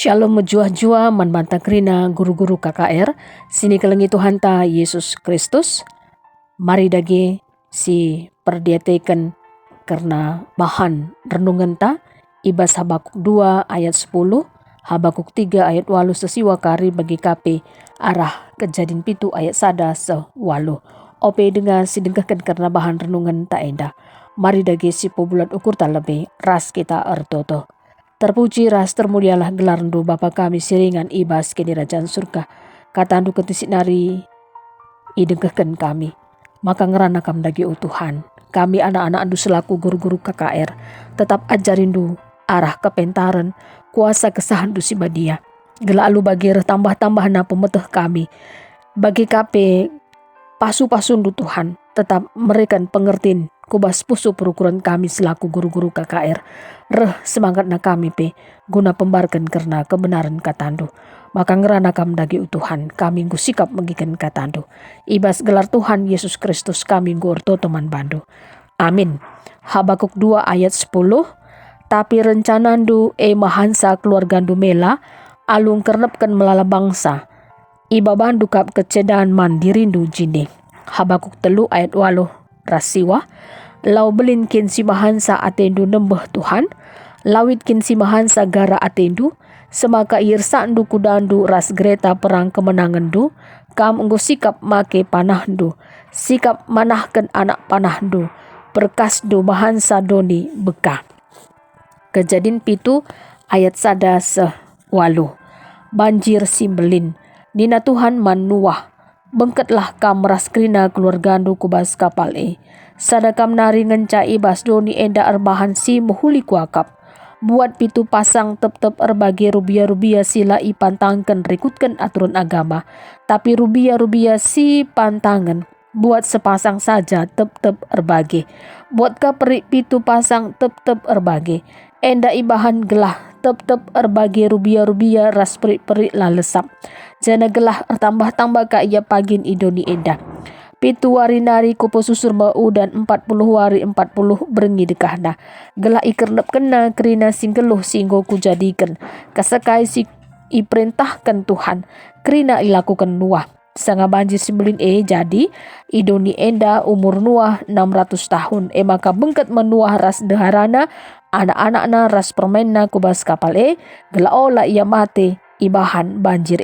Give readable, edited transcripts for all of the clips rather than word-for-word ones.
Shalom menjua-jua manbanta kerina guru-guru KKR. Sini kelengi Tuhan ta Yesus Kristus. Mari dagi si perdiateken karena bahan renungan ta. Ibas Habakuk 2 ayat 10. Habakuk 3 ayat 8 sesiwa kari bagi kape arah kejadian pitu ayat sada sewalu. Ope dengar si dengkakan karena bahan renungan ta enda. Mari dagi si pobulat ukur ta lebih ras kita ertoto. Terpuji ras termulialah gelar ndu Bapa kami siringan ibas ke dirajaan surga. Kata ndu ketisik nari idengkehken kami. Maka ngerana kam dagi Tuhan. Kami anak-anak ndu selaku guru-guru KKR. Tetap ajarin ndu arah kepentaran kuasa kesahan ndu si badia. Gela alu bagi tambah-tambah na pemeteh kami. Bagi kape pasu-pasu ndu Tuhan. Tetap memberikan pengertian kubas pusu perukuran kami selaku guru-guru KKR. Reh semangat na kami pe guna pembarkan karena kebenaran katandu. Maka ngerana kam dagi Tuhan kami nggu sikap mengikan katandu. Ibas gelar Tuhan Yesus Kristus kami nggu orto teman bandu. Amin. Habakuk 2 ayat 10. Tapi rencana ndu mahansa keluarga ndu mela alung kernepkan melala bangsa. Iba bandu kap kecedaan mandiri ndu jini. Habakuk 3 ayat 8 rasiwa. Lau belin kin si mahansa atendu nembeh Tuhan. Lawit kin si mahansa gara atendu. Semaka irsa ndu kudandu ras greta perang kemenangan ndu. Kam enggo sikap make panah ndu. Sikap manahkan anak panah ndu. Berkas ndu mahansa doni beka. Kejadian pitu ayat sada sewalu. Banjir simbelin. Nina Tuhan manuah. Bengketlah kam ras krina keluarga ndu kubas kapal Sadakam nari ngenca ibas doni enda erbahan si muhuli kuakap. Buat pitu pasang tep-tep erbagi rubia-rubia sila pantangkan rikutkan aturan agama. Tapi rubia-rubia si pantangan. Buat sepasang saja tep-tep erbagi. Buat kaperik pitu pasang tep-tep erbagi. Enda ibahan gelah tep-tep erbagi rubia-rubia ras perik-perik lah lesap. Jana gelah ertambah-tambah ka ia pagin idoni enda. Pitu wari nari kupo susur bau dan 40 wari 40 berengi dekahna. Gelah ikernep kena kerina singgeluh singgo kujadikan. Kasakai si iperintahkan Tuhan. Kerina ilakukan nuah. Sanga banjir simbelin jadi idoni enda umur nuah 600 tahun. Maka bengket menuah ras deharana. Anak-anakna ras permenna kubas kapal Gelah ola ia mate ibahan banjir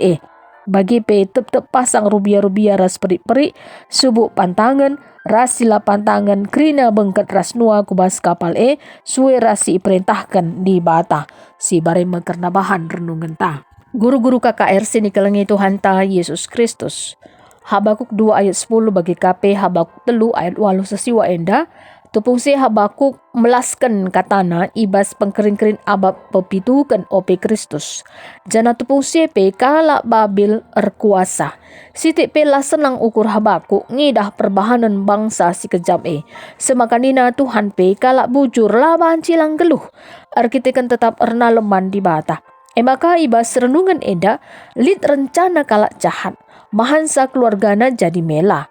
Bagi pe tep-tep pasang rubia-rubia ras perik-perik, subuk pantangan, ras sila pantangan, kerina bengket ras nua kubas kapal suwe rasi perintahkan di bata. Si barema karena bahan renungan ta. Guru-guru KKR sini kelengi Tuhan ta Yesus Kristus. Habakuk 2 ayat 10 bagi kape Habakuk 3 ayat 8 sesiwa enda. Tupung si Habakuk melaskan katana ibas pengkering-kering abab pepitukan ope Kristus. Jana tupung si pe kala Babil erkuasa. Sitik pe lah senang ukur Habakuk ngidah perbahanan bangsa si kejam Semakanina Tuhan pe kala bujur lah bancilang geluh. Arkitekan tetap erna leman di bata. Maka ibas renungan eda lid rencana kala jahat. Mahansa keluargana jadi mela.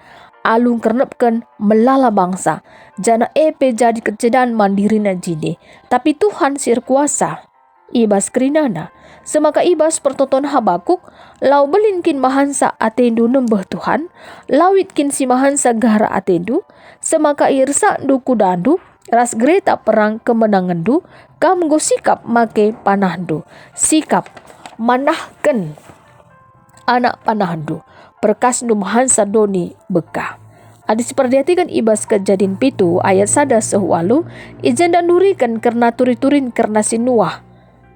Alung kernepkan melala bangsa. Jana jadi kecedaan mandiri na jide. Tapi Tuhan sir kuasa. Ibas kerinana. Semaka ibas pertoton Habakuk. Lau belinkin mahansa atendu nembeh Tuhan. Lawitkin si mahansa gara atendu. Semaka irsa ndu kudandu. Ras greta perang kemenangan du. Kam go sikap make panah du. Sikap manahkan anak panah du. Perkas ndu mahansa doni beka. Adi seperdiatikan ibas kejadian pitu ayat sada sehualu. Ijan dan nurikan karena turi-turin karena si Nuah.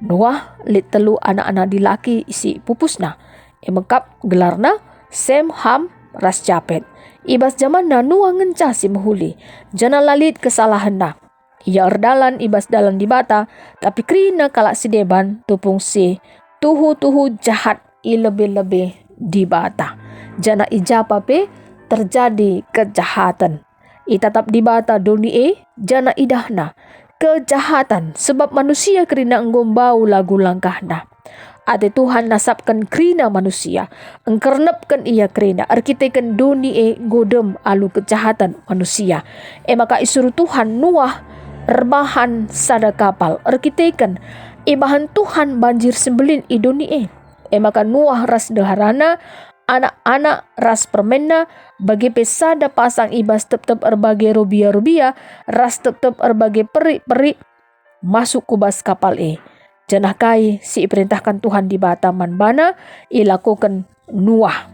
Nuah lit telu anak-anak dilaki isi pupusna. Mekap gelarna Sem Ham ras Japet. Ibas zaman na Nuah ngencah si muhuli. Jana lalit kesalahan na. Ia erdalan ibas dalan di bata. Tapi krina kalak si deban tupung si tuhu-tuhu jahat lebih-lebih di bata. Jana ijapa pe terjadi kejahatan. Itatap di bata doni jana idahna kejahatan sebab manusia kerina enggombau lagu langkahna. Ate Tuhan nasabkan kerina manusia. Engkernepkan ia kerina. Arkitekan doni godem alu kejahatan manusia. Maka isuruh Tuhan Nuah erbahan sada kapal. Arkitekan Ibahan Tuhan banjir sembelin idoni maka Nuah ras deharana anak-anak ras permena bagi pesada pasang ibas tetap erbagai rubia-rubia ras tetap erbagai peri-peri masuk kubas kapal janah kai si perintahkan Tuhan di bataman bana ilakukan Nuah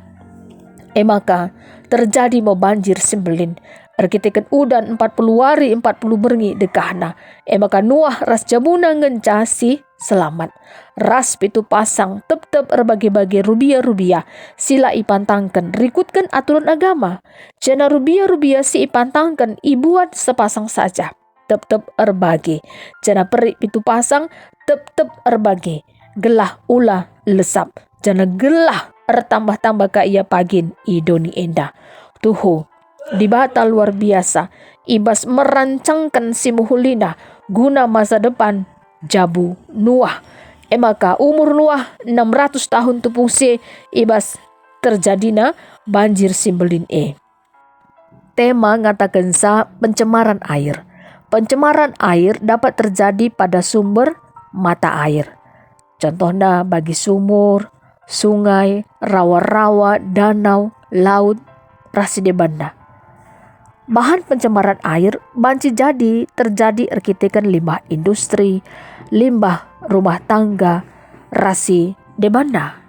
maka terjadi mau banjir sembelin arkitekan udan 40 hari 40 berngi dekahna maka Nuah ras jamuna ngencasi selamat ras pitu pasang tep-tep erbagi-bagi rubia-rubia sila ipantangkan rikutkan aturan agama jana rubia-rubia si ipantangkan ibuat sepasang saja tep-tep erbagi jana peri pitu pasang tep-tep erbagi gelah ulah lesap jana gelah ertambah-tambah ka ia pagin idoni enda tuhu di bata luar biasa ibas merancangkan si muhulina guna masa depan jabu Nuah maka umur Nuah 600 tahun tupung se ibas terjadina banjir simbelin tema ngatakan sa pencemaran air dapat terjadi pada sumber mata air contohnya bagi sumur sungai rawa-rawa danau laut raside banda bahan pencemaran air banci jadi terjadi arkitekan limbah industri, limbah rumah tangga, rasi debanda.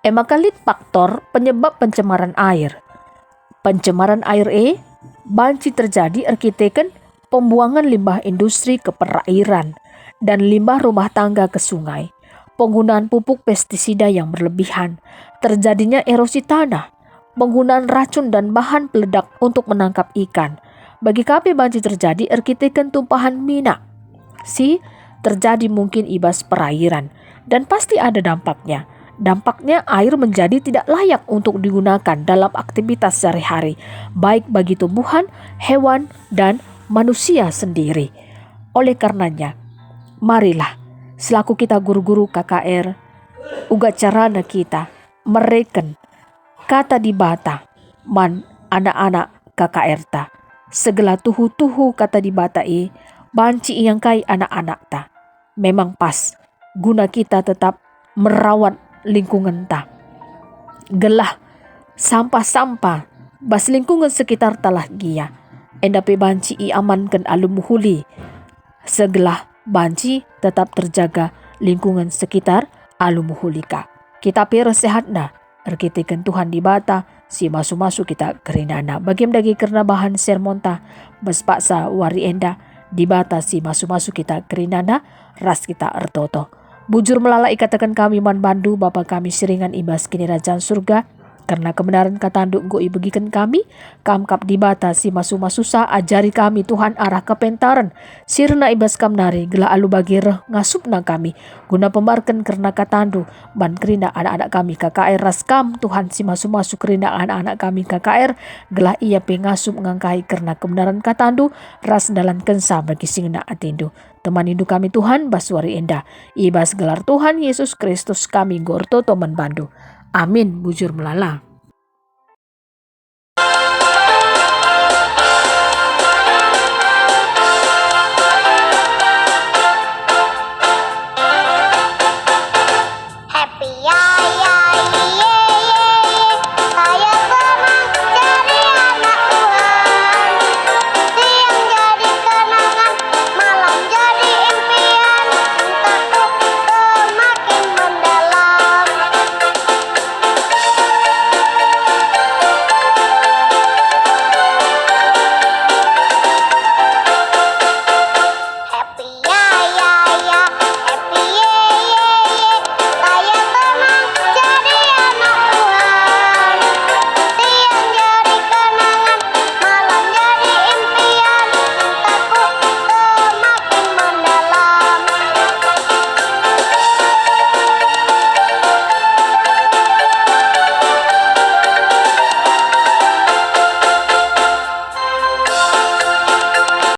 Maka lit faktor penyebab pencemaran air. Pencemaran air banci terjadi arkitekan pembuangan limbah industri ke perairan dan limbah rumah tangga ke sungai. Penggunaan pupuk pestisida yang berlebihan, terjadinya erosi tanah, penggunaan racun dan bahan peledak untuk menangkap ikan. Bagi kami banci terjadi arkitekan tumpahan minyak. Terjadi mungkin ibas perairan dan pasti ada dampaknya. Dampaknya air menjadi tidak layak untuk digunakan dalam aktivitas sehari-hari, baik bagi tumbuhan, hewan, dan manusia sendiri. Oleh karenanya, marilah selaku kita guru-guru KKR, uga carana kita mereken kata di bata man anak-anak KKR ta segala tuhu-tuhu kata di bata banci yang kai anak-anak ta memang pas guna kita tetap merawat lingkungan ta gelah sampah-sampah bas lingkungan sekitar talah gia endape banci amankan alumuhuli segelah banci tetap terjaga lingkungan sekitar alumuhulika kita pira sehat na arkitekan Tuhan di bata si masu-masu kita kerinana bagim dagi karena bahan sermonta bespaksa wari enda di bata si masu-masu kita kerinana ras kita ertoto bujur melala ikatakan kami man bandu Bapa kami seringan ibas kini kerajaan surga karena kebenaran katanduk engkau ibagikan kami kamkap di bata si masu-masu sa ajari kami Tuhan arah kepentaran sirna ibas kamnari gela alu bagir ngasup na kami guna pembarkan karena katandu ban kerina anak-anak kami KKR raskam Tuhan si masu-masu kerina anak-anak kami KKR gela ia pengasup ngangkai karena kebenaran katandu ras dalan kensa bagi singna atindu teman indu kami Tuhan baswari endah ibas gelar Tuhan Yesus Kristus kami gorto toman bandu amin bujur melala.